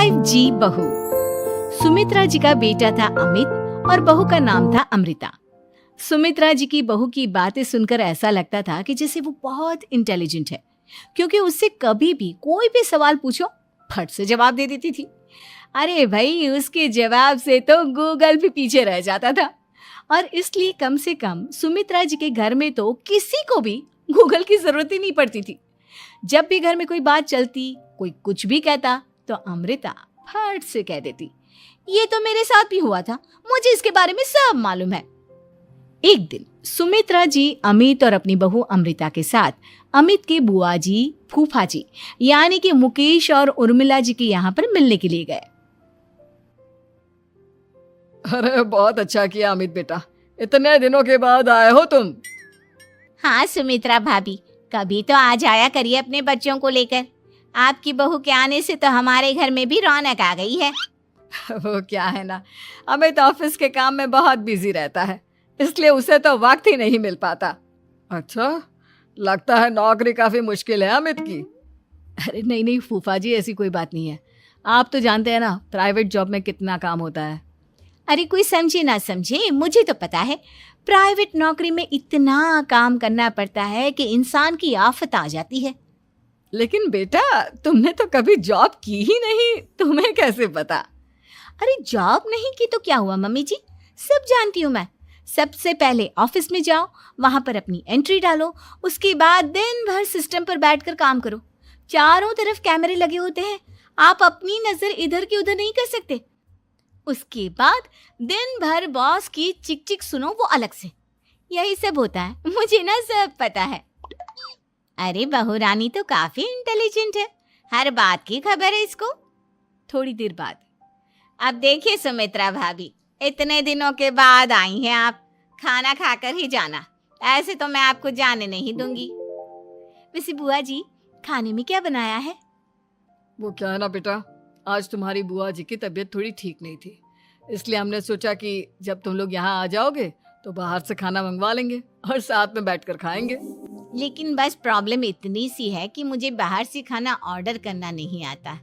5G बहू। सुमित्रा जी का बेटा था अमित और बहू का नाम था अमृता। सुमित्रा जी की बहू की बातें सुनकर ऐसा लगता था कि जैसे वो बहुत इंटेलिजेंट है, क्योंकि उससे कभी भी कोई भी सवाल पूछो फट से जवाब दे देती थी। अरे भाई, उसके जवाब से तो गूगल भी पीछे रह जाता था। और इसलिए कम से कम सुमित्रा जी के घर में तो किसी को भी गूगल की जरूरत ही नहीं पड़ती थी। जब भी घर में कोई बात चलती, कोई कुछ भी कहता, तो अमृता फट से कह देती, ये तो मेरे साथ भी हुआ था, मुझे इसके बारे में सब मालूम है। एक दिन सुमित्रा जी अमित और अपनी बहू अमृता के साथ अमित के बुआ जी, फूफा जी यानी कि मुकेश और उर्मिला जी के यहाँ पर मिलने के लिए गए। अरे बहुत अच्छा किया अमित बेटा, इतने दिनों के बाद आए हो तुम। हाँ सुमित्रा भाभी, कभी तो आ जाया करिए अपने बच्चों को लेकर। आपकी बहू के आने से तो हमारे घर में भी रौनक आ गई है। वो क्या है ना, अमित ऑफिस के काम में बहुत बिजी रहता है, इसलिए उसे तो वक्त ही नहीं मिल पाता। अच्छा, लगता है नौकरी काफी मुश्किल है अमित की। अरे नहीं नहीं फूफा जी, ऐसी कोई बात नहीं है। आप तो जानते हैं ना प्राइवेट जॉब में कितना काम होता है। अरे कोई समझे ना समझे, मुझे तो पता है प्राइवेट नौकरी में इतना काम करना पड़ता है कि इंसान की आफत आ जाती है। लेकिन बेटा, तुमने तो कभी जॉब की ही नहीं, तुम्हें कैसे पता? अरे जॉब नहीं की तो क्या हुआ मम्मी जी, सब जानती हूँ मैं। सबसे पहले ऑफिस में जाओ, वहां पर अपनी एंट्री डालो, उसके बाद दिन भर सिस्टम पर बैठकर काम करो। चारों तरफ कैमरे लगे होते हैं, आप अपनी नजर इधर की उधर नहीं कर सकते। उसके बाद दिन भर बॉस की चिक चिक सुनो, वो अलग से। यही सब होता है, मुझे ना सब पता है। अरे बहू रानी तो काफी इंटेलिजेंट है, हर बात की खबर है इसको। थोड़ी देर बाद, अब देखिए सुमित्रा भाभी, इतने दिनों के बाद आई हैं आप, खाना खाकर ही जाना, ऐसे तो मैं आपको जाने नहीं दूंगी। वैसे बुआ जी, खाने में क्या बनाया है? वो क्या है ना बेटा, आज तुम्हारी बुआ जी की तबीयत थोड़ी ठीक नहीं थी, इसलिए हमने सोचा कि जब तुम लोग यहाँ आ जाओगे तो बाहर से खाना मंगवा लेंगे और साथ में बैठकर खाएंगे। लेकिन बस प्रॉब्लम इतनी सी है कि मुझे बाहर से खाना ऑर्डर करना नहीं आता।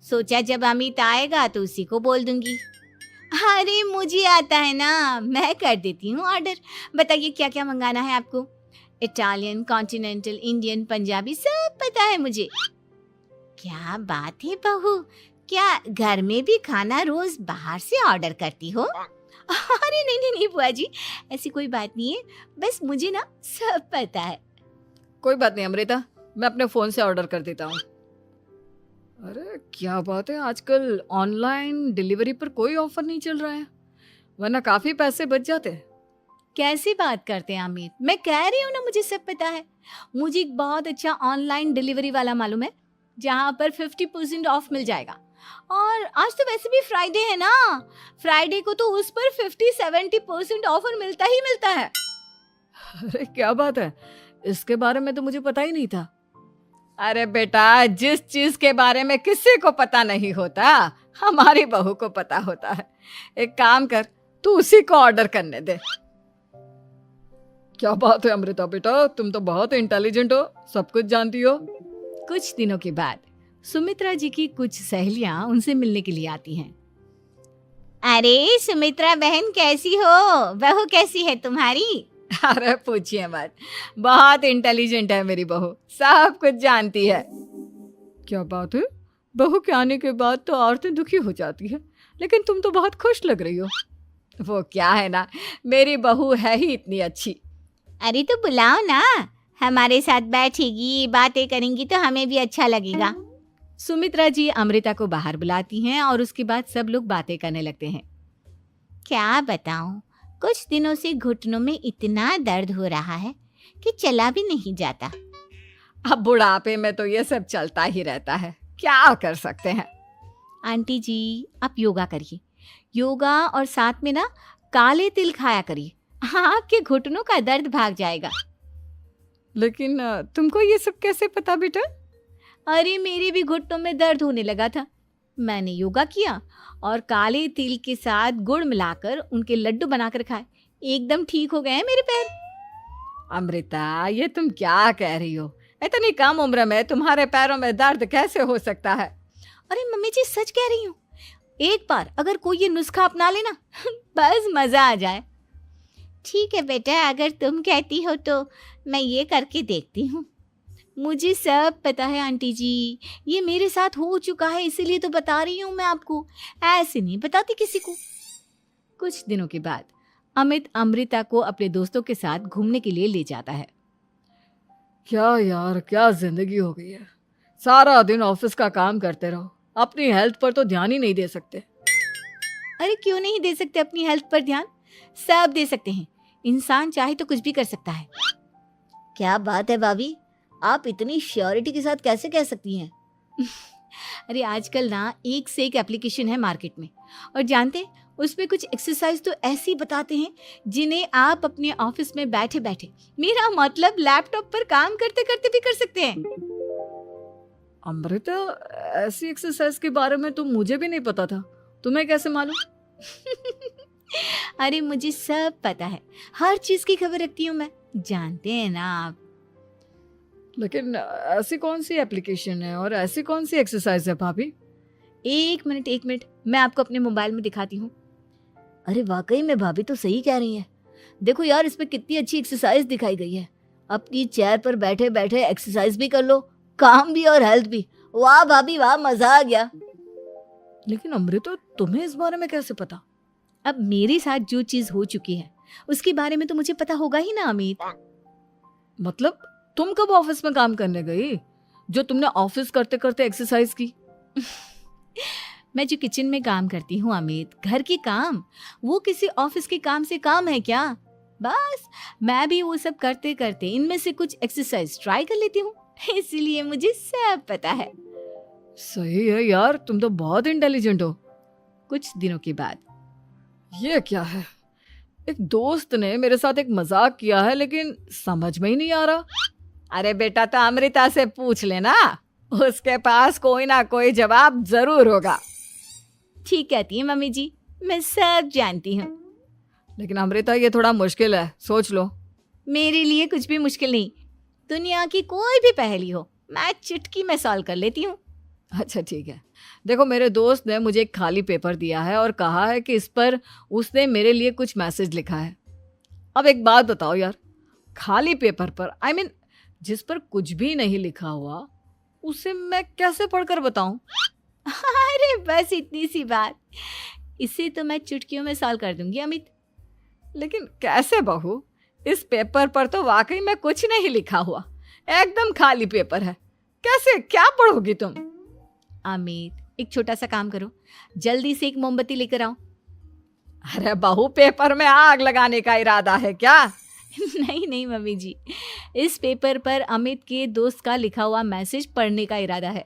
सोचा जब अमित आएगा तो उसी को बोल दूंगी। अरे मुझे आता है ना, मैं कर देती हूँ ऑर्डर। बताइए क्या क्या मंगाना है आपको? इटालियन, कॉन्टिनेंटल, इंडियन, पंजाबी, सब पता है मुझे। क्या बात है बहू, क्या घर में भी खाना रोज बाहर से ऑर्डर करती हो? अरे नहीं नहीं नहीं बुआ जी, ऐसी कोई बात नहीं है, बस मुझे ना सब पता है। कोई बात नहीं अमृता, मैं अपने फोन से ऑर्डर कर देता हूँ। अरे क्या बात है, आजकल ऑनलाइन डिलीवरी पर कोई ऑफर नहीं चल रहा है, वरना काफी पैसे बच जाते। कैसी बात करते हैं अमित, मैं कह रही हूँ ना मुझे सब पता है। मुझे एक बहुत अच्छा ऑनलाइन डिलीवरी वाला मालूम है, जहाँ पर 50% ऑफ मिल जाएगा। और आज तो वैसे भी फ्राइडे है ना, फ्राइडे को तो उस पर 50-70% ऑफर मिलता ही मिलता है। अरे क्या बात है, इसके बारे में तो मुझे पता ही नहीं था। अरे बेटा, जिस चीज के बारे में किसी को पता नहीं होता, हमारी बहू को पता होता है। एक काम कर, तू उसी को ऑर्डर करने दे। क्या बात है अमृता बेटा, तुम तो बहुत इंटेलिजेंट हो, सब कुछ जानती हो। कुछ दिनों के बाद सुमित्रा जी की कुछ सहेलियां उनसे मिलने के लिए आती हैं। अरे सुमित्रा बहन कैसी हो, बहू कैसी है तुम्हारी? अरे पूछिए मत, बहुत इंटेलिजेंट है मेरी बहू, सब कुछ जानती है। क्या बात है, बहू के आने के बाद तो औरतें दुखी हो जाती है, लेकिन तुम तो बहुत खुश लग रही हो। वो क्या है ना, मेरी बहू है ही इतनी अच्छी। अरे तो बुलाओ ना, हमारे साथ बैठेगी, बातें करेंगी तो हमें भी अच्छा लगेगा। सुमित्रा जी अमृता को बाहर बुलाती हैं और उसके बाद सब लोग बातें करने लगते हैं। क्या बताऊं, कुछ दिनों से घुटनों में इतना दर्द हो रहा है कि चला भी नहीं जाता। अब बुढ़ापे में तो ये सब चलता ही रहता है, क्या कर सकते हैं। आंटी जी, आप योगा करिए, योगा और साथ में ना काले तिल खाया करिए, आपके घुटनों का दर्द भाग जाएगा। लेकिन तुमको ये सब कैसे पता बेटा? अरे मेरे भी घुटनों में दर्द होने लगा था, मैंने योगा किया और काले तिल के साथ गुड़ मिलाकर उनके लड्डू बनाकर खाए, एकदम ठीक हो गए हैं मेरे पैर। अमृता, ये तुम क्या कह रही हो? इतनी कम उम्र में तुम्हारे पैरों में दर्द कैसे हो सकता है? अरे मम्मी जी सच कह रही हूँ, एक बार अगर कोई ये नुस्खा अपना लेना बस मजा आ जाए। ठीक है बेटा, अगर तुम कहती हो तो मैं ये करके देखती हूँ। मुझे सब पता है आंटी जी, ये मेरे साथ हो चुका है, इसीलिए तो बता रही हूँ मैं आपको, ऐसे नहीं बताती किसी को। कुछ दिनों के बाद अमित अमृता को अपने दोस्तों के साथ घूमने के लिए ले जाता है। क्या यार, क्या जिंदगी हो गई है। सारा दिन ऑफिस का काम करते रहो, अपनी हेल्थ पर तो ध्यान ही नहीं दे सकते। अरे क्यों नहीं दे सकते अपनी हेल्थ पर ध्यान? सब दे सकते हैं, इंसान चाहे तो कुछ भी कर सकता है। क्या बात है भाभी, आप इतनी श्योरिटी के साथ कैसे कह सकती हैं? अरे आजकल ना एक से एक एप्लीकेशन है मार्केट में, और जानते हैं उसमें कुछ एक्सरसाइज तो ऐसी बताते हैं जिन्हें आप अपने ऑफिस में बैठे बैठे, मेरा मतलब लैपटॉप पर काम करते करते भी कर सकते हैं। अमृता, ऐसी एक्सरसाइज के बारे में तो मुझे भी नहीं पता था, तुम्हें कैसे मालूम? अरे मुझे सब पता है, हर चीज की खबर रखती हूँ मैं, जानते हैं ना आप। लेकिन ऐसी कौन सी एप्लीकेशन है और ऐसी कौन सी एक्सरसाइज है भाभी? एक मिनट, मैं आपको अपने मोबाइल में दिखाती हूँ। अरे वाकई में भाभी तो सही कह रही हैं। देखो यार, इसमें कितनी अच्छी एक्सरसाइज दिखाई गई है। अपनी चेयर पर बैठे बैठे एक्सरसाइज भी कर लो, काम भी और हेल्थ भी। वाह भाभी वाह, मजा आ गया। लेकिन अमृता, तुम्हें इस बारे में कैसे पता? अब मेरे साथ जो चीज हो चुकी है उसके बारे में तो मुझे पता होगा ही ना अमित। मतलब तुम कब ऑफिस में काम करने गई जो तुमने ऑफिस करते करते एक्सरसाइज की? मैं जो किचन में काम करती हूँ अमित, घर के काम, वो किसी ऑफिस के काम से काम है क्या? बस मैं भी वो सब करते करते इनमें से कुछ एक्सरसाइज ट्राई कर लेती हूँ, इसीलिए मुझे सब पता है। सही है यार, तुम तो बहुत इंटेलिजेंट हो। कुछ दिनों के बाद ये क्या है? एक दोस्त ने मेरे साथ एक मजाक किया है, लेकिन समझ में ही नहीं आ रहा। अरे बेटा, तो अमृता से पूछ लेना, उसके पास कोई ना कोई जवाब जरूर होगा। ठीक कहती है मम्मी जी, मैं सब जानती हूँ। लेकिन अमृता, ये थोड़ा मुश्किल है, सोच लो। मेरे लिए कुछ भी मुश्किल नहीं, दुनिया की कोई भी पहेली हो मैं चुटकी में सॉल्व कर लेती हूँ। अच्छा ठीक है, देखो मेरे दोस्त ने मुझे एक खाली पेपर दिया है और कहा है कि इस पर उसने मेरे लिए कुछ मैसेज लिखा है। अब एक बात बताओ यार, खाली पेपर पर, I mean, जिस पर कुछ भी नहीं लिखा हुआ, उसे मैं कैसे पढ़कर बताऊं? अरे बस इतनी सी बात, इसे तो मैं चुटकियों में सॉल्व कर दूंगी अमित। लेकिन कैसे बहू? इस पेपर पर तो वाकई में कुछ नहीं लिखा हुआ, एकदम खाली पेपर है, कैसे, क्या पढ़ोगी तुम? अमित, एक छोटा सा काम करो, जल्दी से एक मोमबत्ती लेकर आओ। अरे बहू, पेपर में आग लगाने का इरादा है क्या? नहीं मम्मी जी, इस पेपर पर अमित के दोस्त का लिखा हुआ मैसेज पढ़ने का इरादा है।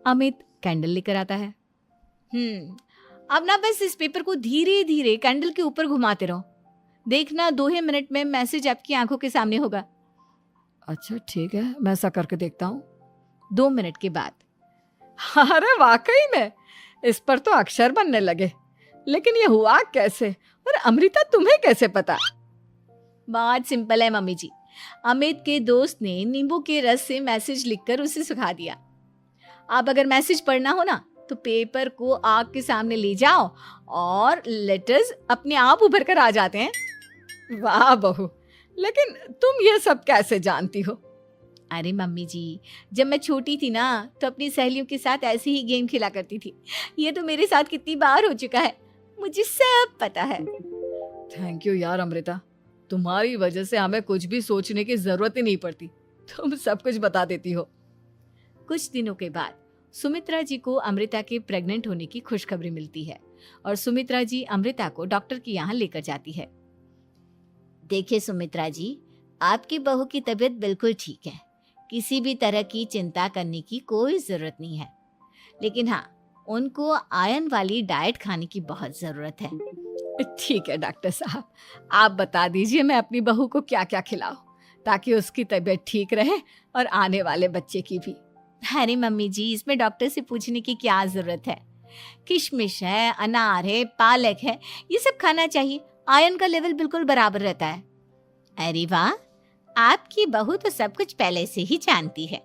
अमित कैंडल लेकर आता है। अब ना बस इस पेपर को धीरे धीरे कैंडल के ऊपर घुमाते रहो, देखना 2 ही मिनट में मैसेज आपकी आंखों के सामने होगा। अच्छा ठीक है, मैं ऐसा करके देखता हूँ। 2 मिनट के बाद, अरे वाकई में इस पर तो अक्षर बनने लगे, लेकिन ये हुआ कैसे? और अमृता, तुम्हें कैसे पता? बहुत सिंपल है मम्मी जी, अमित के दोस्त ने नींबू के रस से मैसेज लिखकर उसे सुखा दिया। अब अगर मैसेज पढ़ना हो ना तो पेपर को आग के सामने ले जाओ और लेटर्स अपने आप उभर कर आ जाते हैं। वाह बहू, लेकिन तुम ये सब कैसे जानती हो? अरे मम्मी जी, जब मैं छोटी थी ना तो अपनी सहेलियों के साथ ऐसे ही गेम खेला करती थी। ये तो मेरे साथ कितनी बार हो चुका है, मुझे सब पता है। थैंक यू यार अमृता, तुम्हारी वजह से हमें कुछ भी सोचने की जरूरत ही नहीं पड़ती, तुम सब कुछ बता देती हो। कुछ दिनों के बाद सुमित्रा जी को अमृता के प्रेग्नेंट होने की खुशखबरी मिलती है और सुमित्रा जी अमृता को डॉक्टर के यहाँ लेकर जाती है। देखिए सुमित्रा जी, आपकी बहू की तबीयत बिल्कुल ठीक है, किसी भी तरह की चिंता करने की कोई जरूरत नहीं है, लेकिन हाँ, उनको आयरन वाली डाइट खाने की बहुत जरूरत है। ठीक है डॉक्टर साहब, आप बता दीजिए मैं अपनी बहू को क्या क्या खिलाऊं ताकि उसकी तबीयत ठीक रहे और आने वाले बच्चे की भी। अरे मम्मी जी, इसमें डॉक्टर से पूछने की क्या जरूरत है, किशमिश है, अनार है, पालक है, ये सब खाना चाहिए, आयरन का लेवल बिल्कुल बराबर रहता है। अरे वाह, आपकी बहू तो सब कुछ पहले से ही जानती है।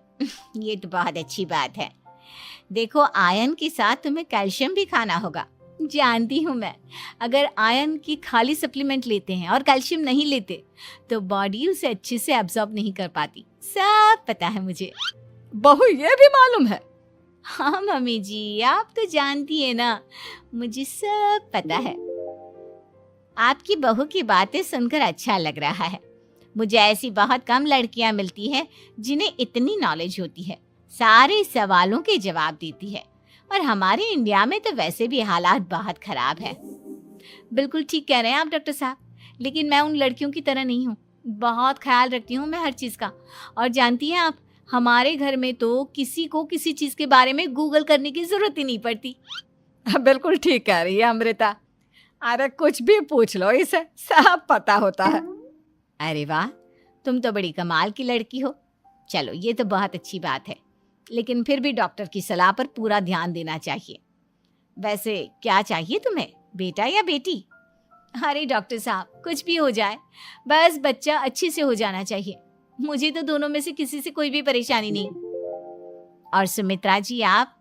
ये तो बहुत अच्छी बात है। देखो, आयरन के साथ तुम्हें कैल्शियम भी खाना होगा। जानती हूँ मैं, अगर आयरन की खाली सप्लीमेंट लेते हैं और कैल्शियम नहीं लेते तो बॉडी उसे अच्छे से एब्जॉर्ब नहीं कर पाती। सब पता है मुझे। बहू ये भी मालूम है? हाँ मम्मी जी, आप तो जानती है ना, मुझे सब पता है। आपकी बहू की बातें सुनकर अच्छा लग रहा है। मुझे ऐसी बहुत कम लड़कियां मिलती हैं जिन्हें इतनी नॉलेज होती है, सारे सवालों के जवाब देती है। और हमारे इंडिया में तो वैसे भी हालात बहुत खराब है। बिल्कुल ठीक कह रहे हैं आप डॉक्टर साहब, लेकिन मैं उन लड़कियों की तरह नहीं हूँ। बहुत ख्याल रखती हूँ मैं हर चीज़ का। और जानती हैं आप, हमारे घर में तो किसी को किसी चीज़ के बारे में गूगल करने की ज़रूरत ही नहीं पड़ती। बिल्कुल ठीक कह रही है अमृता। अरे कुछ भी पूछ लो इसे, सब पता होता है। अरे वाह, तुम तो बड़ी कमाल की लड़की हो। चलो, ये तो बहुत अच्छी बात है, लेकिन फिर भी डॉक्टर की सलाह पर पूरा ध्यान देना चाहिए। वैसे क्या चाहिए तुम्हें, बेटा या बेटी? अरे डॉक्टर साहब, कुछ भी हो जाए, बस बच्चा अच्छे से हो जाना चाहिए। मुझे तो दोनों में से किसी से कोई भी परेशानी नहीं। और सुमित्रा जी, आप?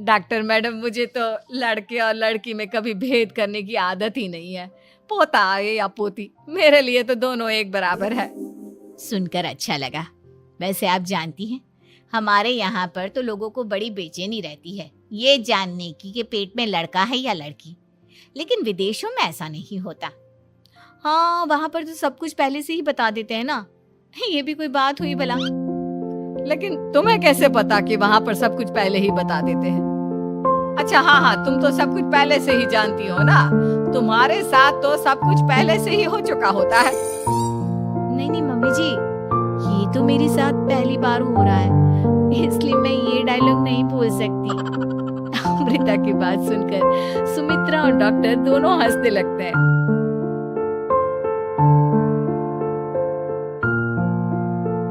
डॉक्टर मैडम, मुझे तो लड़के और लड़की में कभी भेद करने की आदत ही नहीं है। पोता आए या पोती, मेरे लिए तो दोनों एक बराबर है। सुनकर अच्छा लगा। वैसे आप जानती हैं, हमारे यहाँ पर तो लोगों को बड़ी बेचैनी रहती है ये जानने की कि पेट में लड़का है या लड़की, लेकिन विदेशों में ऐसा नहीं होता। हाँ, वहाँ पर तो सब कुछ पहले से ही बता देते हैं ना। ये भी कोई बात हुई भला? लेकिन तुम्हें कैसे पता कि वहाँ पर सब कुछ पहले ही बता देते हैं? अच्छा हाँ, तुम तो सब कुछ पहले से ही जानती हो ना। तुम्हारे साथ तो सब कुछ पहले से ही हो चुका होता है। नहीं मम्मी जी, ये तो मेरे साथ पहली बार हो रहा है, इसलिए मैं ये डायलॉग नहीं बोल सकती। अमृता की बात सुनकर सुमित्रा और डॉक्टर दोनों हंसने लगते हैं।